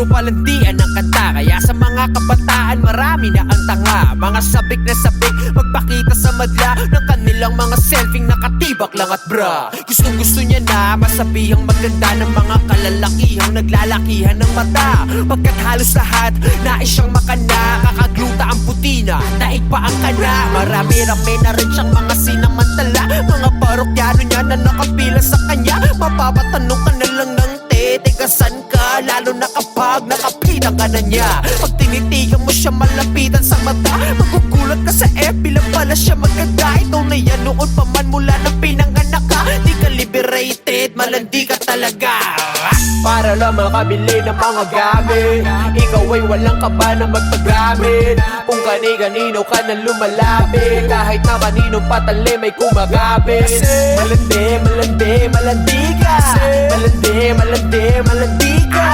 puro palandian ang kanta. Kaya sa mga kabataan marami na ang tanga. Mga sabik na sabik magpakita sa madla ng kanilang mga selfing nakatibak lang at bra. Gustong gusto niya na masabihang maganda ng mga kalalakihang naglalakihan ng mata. Pagkat halos lahat nais siyang makana, kakagluta ang putina, daig pa ang kana. Marami-rami na rin siyang mga sinamantala, mga parokyano niya na nakapila sa kanya. Mapapatanong ka na lang ng tigasan ka, lalo na kapag nakapitan ka na niya. Pag tinitigan mo siya malapitan sa mata, magugulat ka sa FB lang pala siya maganda. Ito na yan noon pa man mula na pinanganak ka. Di ka liberated, malandi ka talaga. Para lang makabili ng mga gamit, ikaw ay walang kaba na magpagamit. Kung kani-kanino ka na lumalapit, kahit na kaninong patali may kumagapit. Malandi, malandi, malandi ka. Malandi, malandi, malandi ka.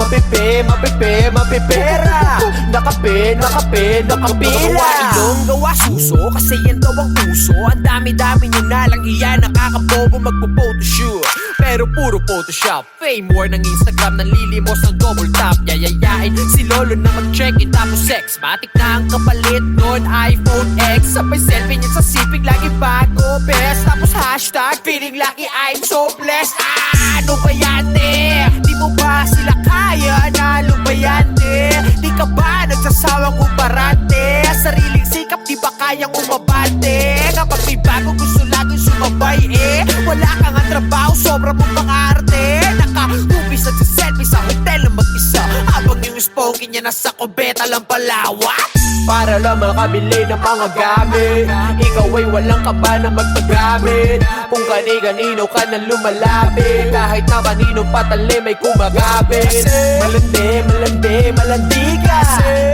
Mapipi, mapipi, mapipera. Nakape, nakape, nakapila. Ilong gawa suso, kasi yan daw ang uso. Ang dami-dami nyo na lang iyan, nakakabobo magpo-photoshoot. Pero puro Photoshop, fame war ng Instagram, nanlilimos ng double tap. Yayayain si lolo na mag-check-in tapos sex. Matik na ang kapalit nun, iPhone X. Sabay selfie niya sa sipig, lagi bago best. Tapos hashtag, feeling lucky, I'm so blessed. Ano ba yan eh? Di mo ba sila kaya? Nalo ba yan eh? Di ka ba nagsasawang umarante? Sariling sikap, di ba kayang umabante? Kapag may bago gusto laging sumabay eh. Wala kang ang trabaho, sobra mong pang-arte. Naka-hubis at selfie sa hotel na mag-isa, habang yung sponky niya nasa kubeta lang palawa. Para lang makabili ng mga gamit, ikaw ay walang kaba na magpagamit. Kung kani-kanino ka na lumalapit, kahit na kaninong patali may kumagapit. Malandi, malandi, malandi ka.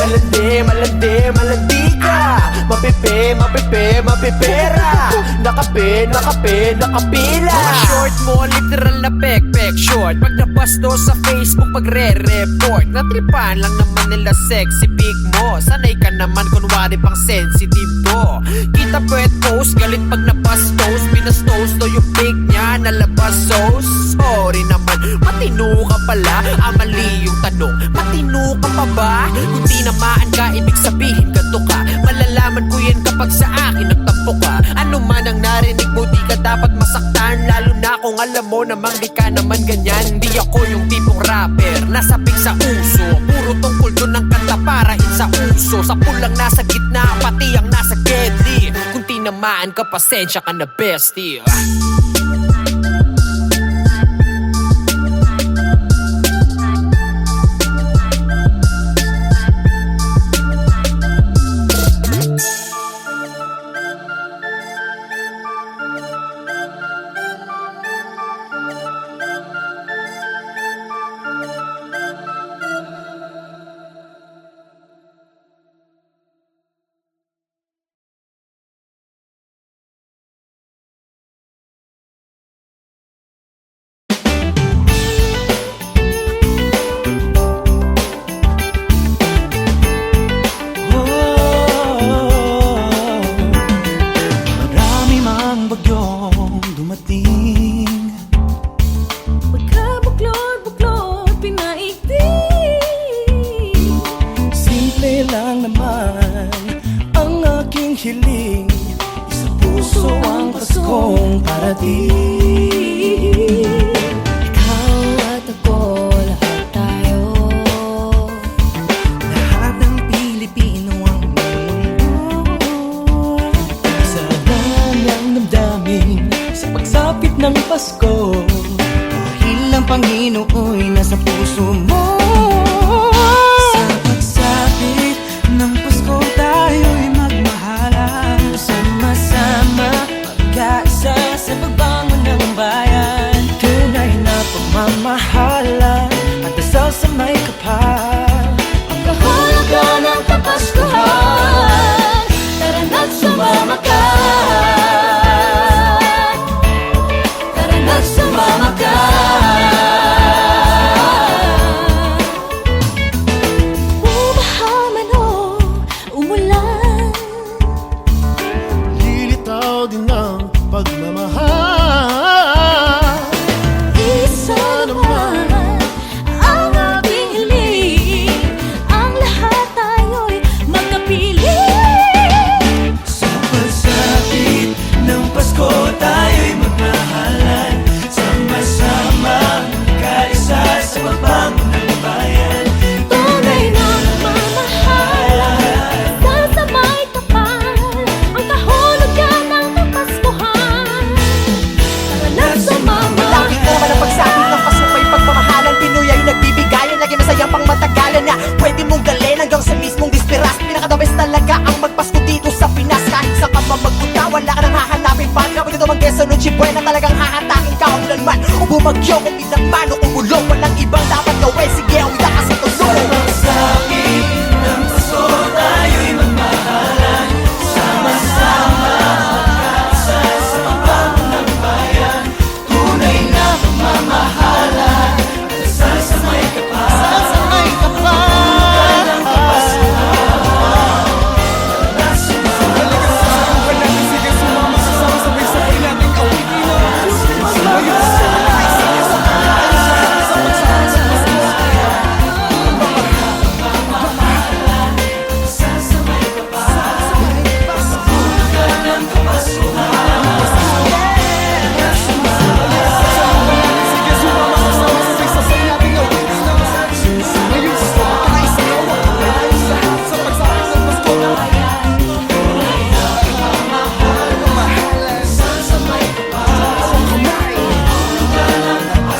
Malandi, malandi, malandi ka. Mapipi, mapipi, mapipera. Nakape, nakape, nakapila. Mga short mo, literal na pek-pek short. Pag nabasto sa Facebook, pagre-report, natripan lang naman nila sexy pic mo. Sanay ka naman, kunwari pang sensitive to. Kita pwet post, galit pag nabastos. Binastos to yung pic niya, nalabas sauce. Sorry naman, matino ka pala. Mali yung tanong, matino ka pa ba? Kung tinamaan ka, ibig sabihin ganto ka. Malalaman ko yan kapag sa akin nagtampo ka. Ano man ang narinig mo, di ka dapat masaktan. Lalo na kung alam mo namang di ka naman ganyan. Di ako yung tipong rapper, nasabik sa uso. Puro tungkol doon ang kanta para sa uso. Sa pulang nasa gitna, pati ang nasa deadly. Kung tinamaan ka, pasensya ka na bestie. hiling, sa puso ang Paskong parating. Ikaw at ako, lahat tayo, Lahat ng Pilipino ang mundo. Sa ganyang damdamin, sa pagsapit ng Pasko, dahil ang Panginooy nasa puso mo. Sa pagsapit ng Pasko, tayo'y magmahalan, sama-sama, magkaisa sa pagbangon ng bayan. Tunay na pagmamahalan at dasal sa may kapal. ang kahulugan ng Kapaskuhan. Tara na't sumama ka, tara na't sumama ka. Bagyo kung inang o kumulo, walang ibang dapat gawin. Sige, umiyak ka sa tulo. Pagsapit ng Pasko, tayo'y magmahalan. Sama-sama magkaisa sa pagbago ng bayan. Tunay na pagmamahalan, dasal sa may kapal. Tugan ng kapasuhan, na sumama. Sige, sumama, sabay-sabay nating awitin na. Sige, sumama, sabay-sabay nating awitin na. Ngayon sa pagkakaisayaw, sa pagsapit ng Pasko.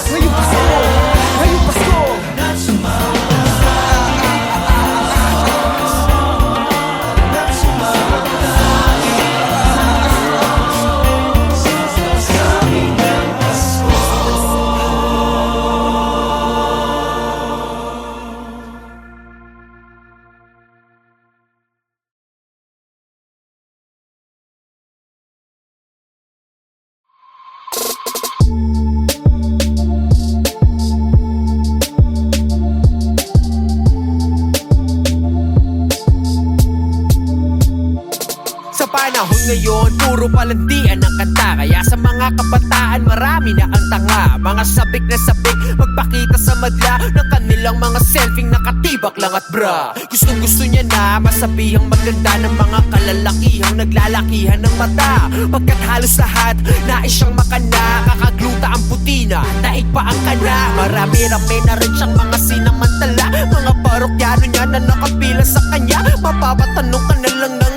Ngayong Pasko, ngayong Pasko. Sa panahon ngayon, puro palandian ang kanta. Kaya sa mga kabataan, marami na ang tanga. Mga sabik na sabik, magpakita sa madla ng kanilang mga selfie nakatibak lang at bra. Gustong gusto niya na masabihang maganda ng mga kalalakihang naglalakihan ng mata. Pagkat halos lahat, nais siyang makana. Kakagluta ang putina, daig pa ang kana. Marami-rami na rin siyang mga sinamantala. Mga parokyano niya na nakapila sa kanya. Mapapatanong ka na lang ng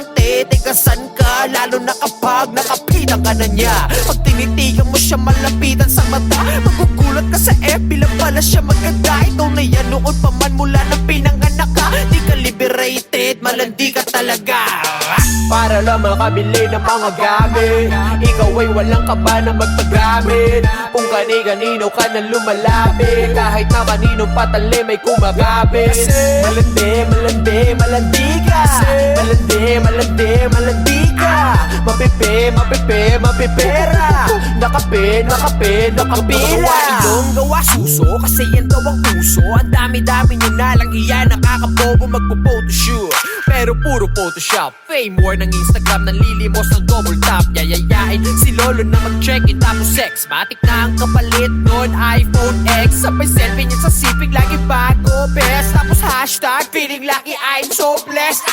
teka san ka, lalo na kapag nakapitan ka na niya. Pag tinitigan mo siya malapitan sa mata, magugulat ka sa FB lang pala siya maganda. Ikaw na yan noon pa man mula na pinanganak ka. Di ka liberated, malandi ka talaga. Para lang makabili ng mga gamit, ikaw ay walang kaba na magpagamit. Kung kani-kanino ka na lumalapit, kahit na kaninong patali may kumagapit. Malandi, malandi, malandi ka. Malandi, malandi, malandi ka. Mapipi, mapipi, mapipera. Nakape, nakape, nakapila. Ilong gawa suso, kasi yan daw ang puso. Ang dami-dami nyo na lang iyan, nakakabobo magpo-photoshoot. Pero puro Photoshop, fame war ng Instagram, nanlilimos ng double tap. Yayayain si Lolo na mag-check-in tapos sex. Matik na ang kapalit nun, iPhone X. Sabay selfie niya sa sipig, lagi bago best. Tapos hashtag, feeling lucky, I'm so blessed.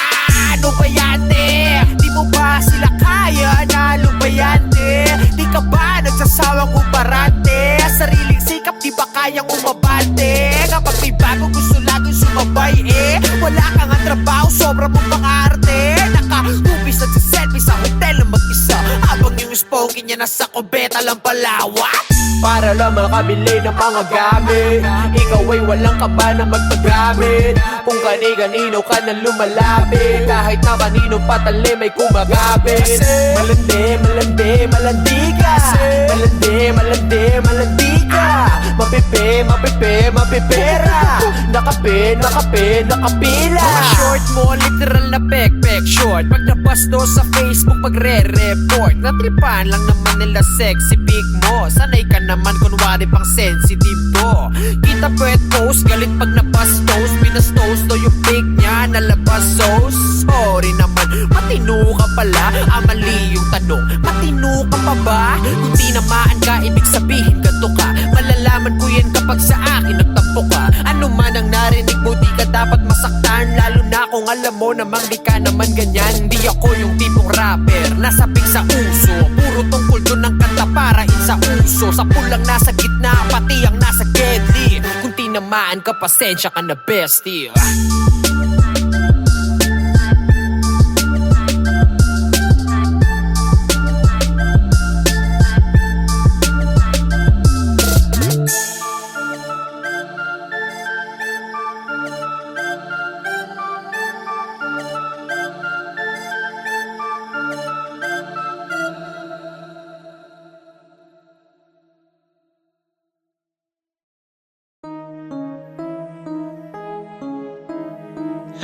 Ano ba yan, te? Di mo ba sila kaya? Nalo ba yan, te? Di ka ba nagsasawang umarante? Sariling sikap, di ba kayang umabante? Kapag may bago gusto laging sumabay, wala kang ang trabaho, sobra mong pang-arte. Naka-hubis at selfie sa hotel na mag-isa, habang yung spoky niya nasa kubeta lang palawak. Para lang makabili ng mga gamit, ikaw ay walang kaba na magpagamit. Kung kani-kanino ka na lumalapit, kahit na kaninong patali may kumagapit. Malandi, malandi, malandi ka. Malandi, malandi, malandi ka. Mapipi, mapipi, mapipera. Nakape, nakape, nakapila. Mga short mo, literal na pek-pek short. Pag nabasto sa Facebook, pagre-report. Natripan lang naman nila sexy pic mo. Sanay ka naman, kunwari pang sensitive to. Kita pwet post, galit pag nabastos. Binastos to yung pic niya, nalabas sauce. Sorry naman, matino ka pala. Mali yung tanong, matino ka pa ba? Kung tinamaan ka, ibig sabihin ganto ka. Malalaman ko yan kapag sa akin nagtampo ka. Ano man ang narinig mo, di ka dapat masaktan. Lalo na kung alam mo namang di ka naman ganyan. Di ako yung tipong rapper, nasabik sa uso. Puro tungkol doon ng kanta para sa uso. Sa pulang nasa gitna, pati ang nasa deadly. Kung tinamaan ka, pasensya ka na bestie.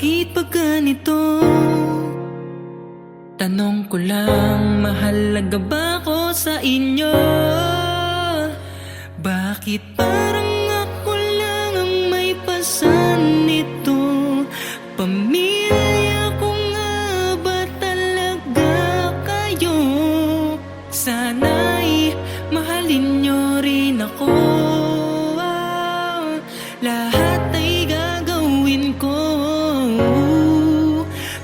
Bakit ba ganito? Tanong ko lang, mahalaga ba ako sa inyo? Bakit parang ako lang ang may pasan nito? Pamilya ko nga ba talaga kayo? Sana'y mahalin nyo rin ako. Lahat ay gagawin ko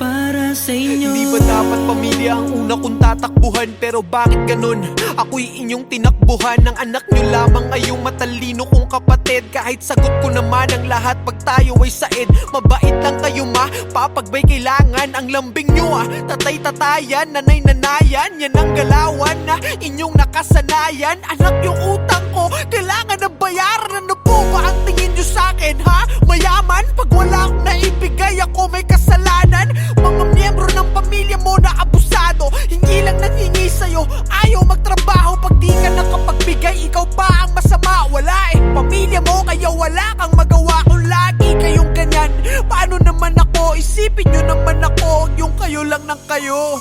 para sa inyo. Hindi ba dapat pamilya ang una kong tatakbuhan? Pero bakit ganun? Ako'y inyong tinakbuhan. Ang anak nyo lamang ay yung matalino kong kapatid. Kahit sagot ko naman ang lahat pag tayo ay said. Mabait lang kayo ma, papagbay kailangan. Ang lambing nyo tatay-tatayan, nanay-nanayan. Yan ang galawan na inyong nakasanayan. Anak yung utang ko, kailangan na bayaran. Ano po ba ang tingin nyo sa'kin ha? Mayaman? Pag wala akong naibigay, ako may kasalanan. Mga miyembro ng pamilya mo na abusado, hindi lang nanghingi sa'yo, ayaw magtrabaho. Pag di ka nakapagbigay, ikaw pa ang masama. Wala pamilya mo, kaya wala kang magawa. Kung lagi kayong ganyan, paano naman ako? Isipin nyo naman ako, yung kayo lang ng kayo.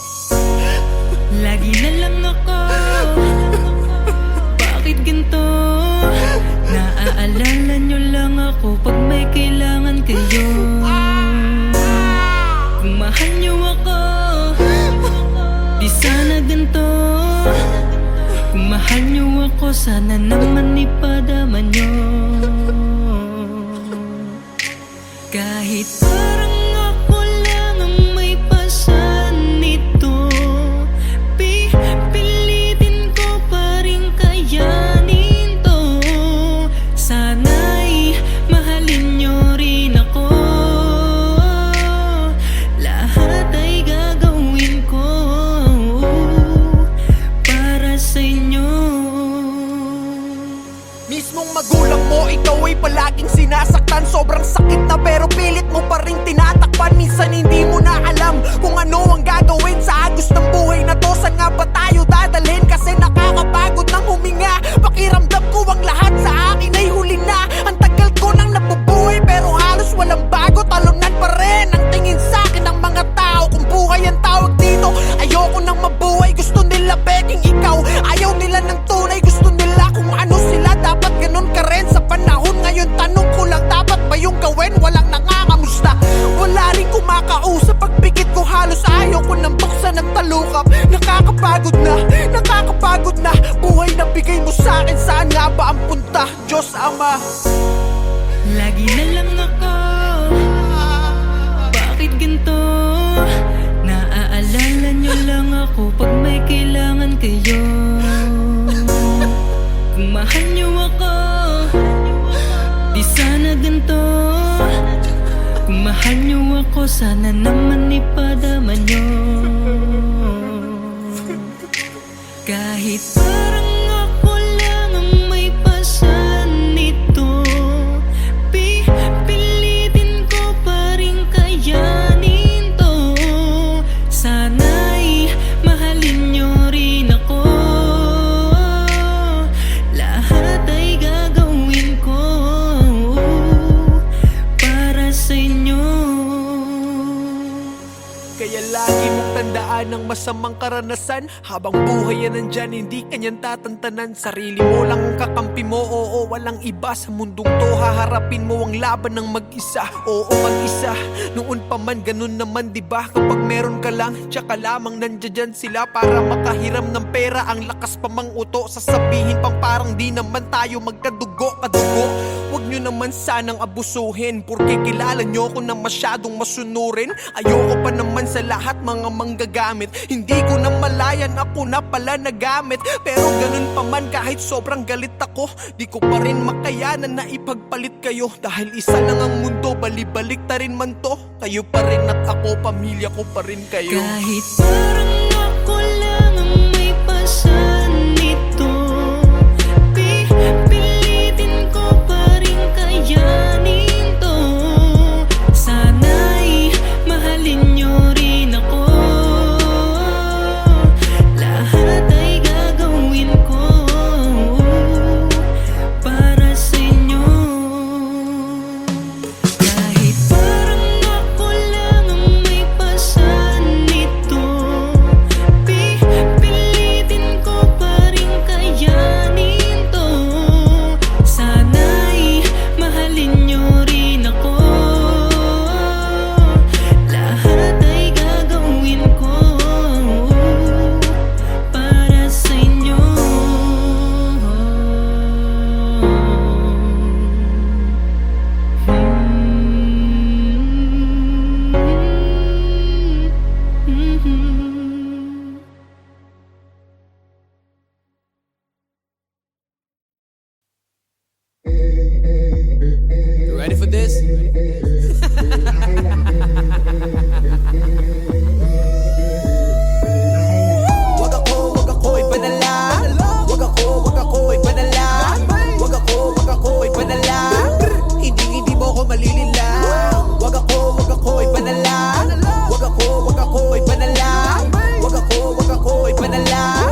Lagi na lang ako, bakit ganito? Naaalala nyo lang ako pag may kailangan kayo. Kung mahal nyo ako, di sana ganito. Kung mahal nyo ako, sana naman ipadama nyo. Kahit parang ako lang ang may pasan nito, pipilitin ko pa rin kayanin to. Sana'y mahalin nyo rin ako. Lahat ay gagawin ko para sa inyo. Mismong magulang mo, ikaw ay palaging sinasaktan. Sobrang sakit na pero pilit mo pa rin tinatakpan. Minsan hindi mo na alam kung ano ang gagawin sa agos ng buhay na to. Saan nga ba tayo dadalhin? Kasi nakakapagod ng huminga. Pakiramdam ko ang lahat sa akin ay huli na. Ang tagal ko nang nabubuhay pero halos walang bago. Talunan pa rin ang tingin sa akin ng mga tao. Kung buhay ang tawag dito, ayoko nang mabuhay. Gusto nila peking ikaw, ayaw nila ng tunay. Gusto nila kung ano sila, dapat ganun ka rin sa panahon ngayon. Tanong ko lang, dapat ba yung gawin? Walang nangangamusta, wala rin kumakausap. Pagpikit ko halos ayaw ko nang buksan ng talukap. Nakakapagod na buhay na bigay mo sa akin. Saan nga ba ang punta? Diyos Ama. Lagi na lang ako, bakit ganito? Naaalala nyo lang ako pag may kailangan kayo. Kung mahal nyo ako, di sana ganito. Kung mahal nyo ako, sana naman ipadama nyo. Kahit parang ako lang ang may pasan nito, pipilitin ko pa rin kayanin to. Sana'y mahalin nyo rin ako. Lahat ay gagawin ko para sa inyo. Kaya lagi mong tandaan ang masamang karanasan. Habang buhay yan nandyan, hindi kanyan tatantanan. Sarili mo lang ang kakampi mo, oo, walang iba sa mundong to. Haharapin mo ang laban ng mag-isa, oo, mag-isa. Noon pa man, ganun naman, diba? Kapag meron ka lang, tsaka lamang nandiyan sila para makahiram ng pera. Ang lakas pa mang uto, sasabihin pang parang di naman tayo magkadugo, kadugo. Huwag nyo naman sanang abusuhin, porque kilala nyo ko na masyadong masunurin. Ayoko pa naman sa lahat mga manggagamit. Hindi ko na malayan, ako na pala nagamit. Pero ganun pa man, kahit sobrang galit ako, di ko pa rin makayanan na ipagpalit kayo. Dahil isa lang ang mundo, balibalik ta rin man to. Kayo pa rin at ako, pamilya ko pa rin kayo. Kahit parang ako lang ang may pasan nito, pipilitin ko pa rin kayanin to. Sana'y mahalin nyo rin ako. Lahat ay gagawin ko para sa inyo. Kahit parang ako Ready for this? Wag ako'y banala. Wag ako'y banala. Wag ako'y banala. Hindi mo ko malilila. Wag ako'y banala. Wag ako'y banala. Wag ako'y banala.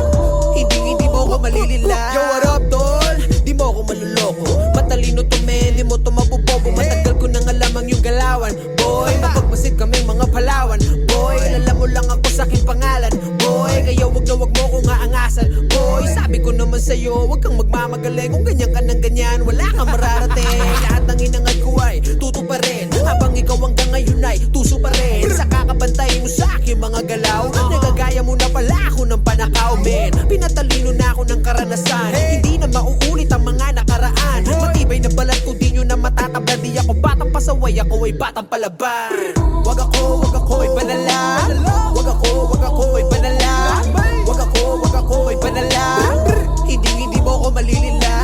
Hindi mo ko malilila. Yo, what up, tol? Di mo ko maluloko. Matalino to, men, di mo to mabubobo. Matagal ko nang alam ang iyong galawan. Boy, mapagmasid kaming mga Palawan. Boy, alam mo lang ako sa aking pangalan. Boy, kaya wag na wag mo kong aangasan. Boy, sabi ko naman sa'yo, wag kang magmamagaling. Kung ganyan ka ng ganyan, wala kang mararating. Lahat ng inangad ko ay tuto pa rin. Habang ikaw hanggang ngayon ay tuso pa rin. Sa kakabantay mo sa aking mga galaw, nagagaya mo na pala ako ng panakaw, men. Pinatalino na ako ng karanasan. Hindi na mauulit ang mga nakaraan. Matibay na balat ko, di nyo na matatabla. Di ako batang pasaway, ako ay batang palaban. Wag ako'y banala. Wag ako'y banala. Wag ako'y banala. Hindi mo ko malilila.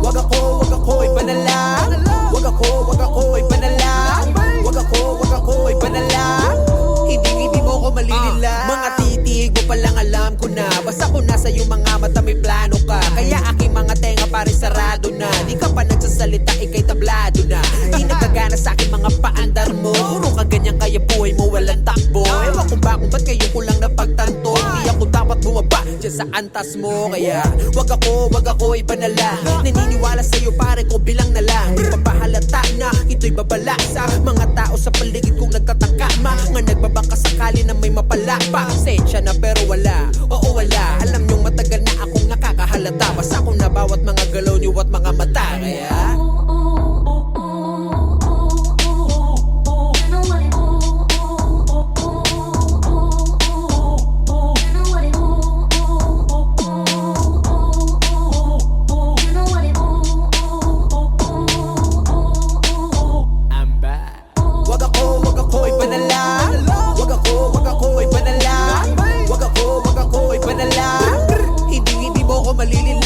Wag ako'y banala. Wag ako'y banala. Wag ako'y banala. Hindi mo ko malilila. Mga titig mo palang alam ko na. Basta ko nasa iyong mga mata may plano ka. Kaya aking mga tenga pare sarado na. Di ka pa nagsasalita, ikay tablado na. Di nagagana sa aking mga paandar mo. Puro ka ganyan kaya buhay mo walang takbo. Ewan kung ba kung ba't kayo ko lang napagtanto. Di ako dapat bumaba dyan sa antas mo. Kaya wag ako'y banala. Naniniwala sa'yo pare ko bilang na lang. Di papahalata na ito'y babala sa mga tao sa paligid kong nagtatangka. Mga nagbabangka sakali na may mapala pa. Sensya na pero wala, oo wala. Alam nyong matagal na akong nakakahalata. Basta ko na bawat mga galaw nyo at mga mata. Kaya wag ako'y banala. Wag ako'y banala. Wag ako'y banala. Hindi mo ko malilila.